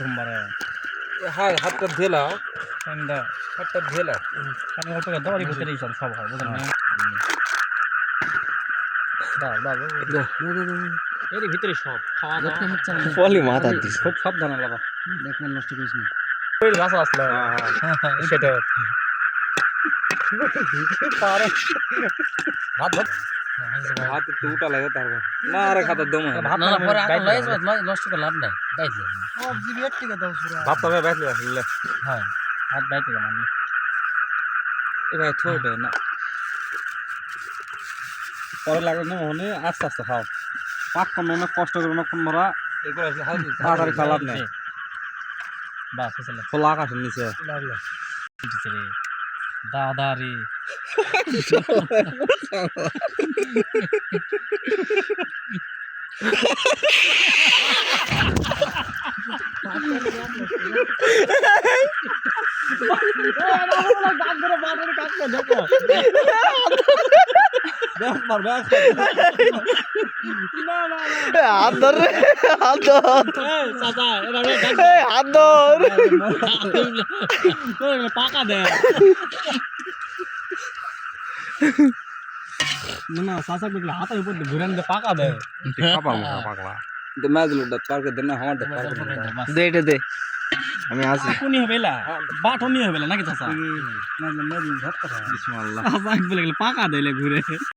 ধুমবারে হ্যাঁ হাতটা ধেলা ঠান্ডা হাতটা ধেলা আমি অল্প দড়ি ভিতরে সব সব হয় বুঝলেন না দাও দাও এর ভিতরে সব খাওয়া দাওয়া ফলি মাথা দিস খুব সাবধানে লাগা দেখবেন নষ্ট করিস না ওই গাছ আসলে সেটা পারে হাত ধর হাত তো উঠা লাগে তারপর না আরে খাতা দম ভাত না পরে আগে লয় নষ্ট করে লাভ নাই বাইতে ও জিবিএট টিকে দাও পুরো ভাত তবে বাইতে আসলে হ্যাঁ হাত বাইতে গেলাম এ ভাই থোড়ে না পরে লাগবে না মনে আস্তে আস্তে খাও পাক কম না কষ্ট করে না কোন মরা এগুলো আসলে হাত তাড়াতাড়ি খালাপ নেই বাস আসলে খোলা আকাশের নিচে রে দাদা রে পাকা দে না চাচা দেখলে হাতের উপর ঘুরেন দে পাকা দে পাগলা দে মাছগুলো ডাক পার্কে দে না আমার ডাক পার্কে দে এটা দে আমি আসি কোনি হবেলা বাটনি হবেলা নাকি চাচা বিসমিল্লাহ চাচা বলে গেল পাকা দেলে ঘুরে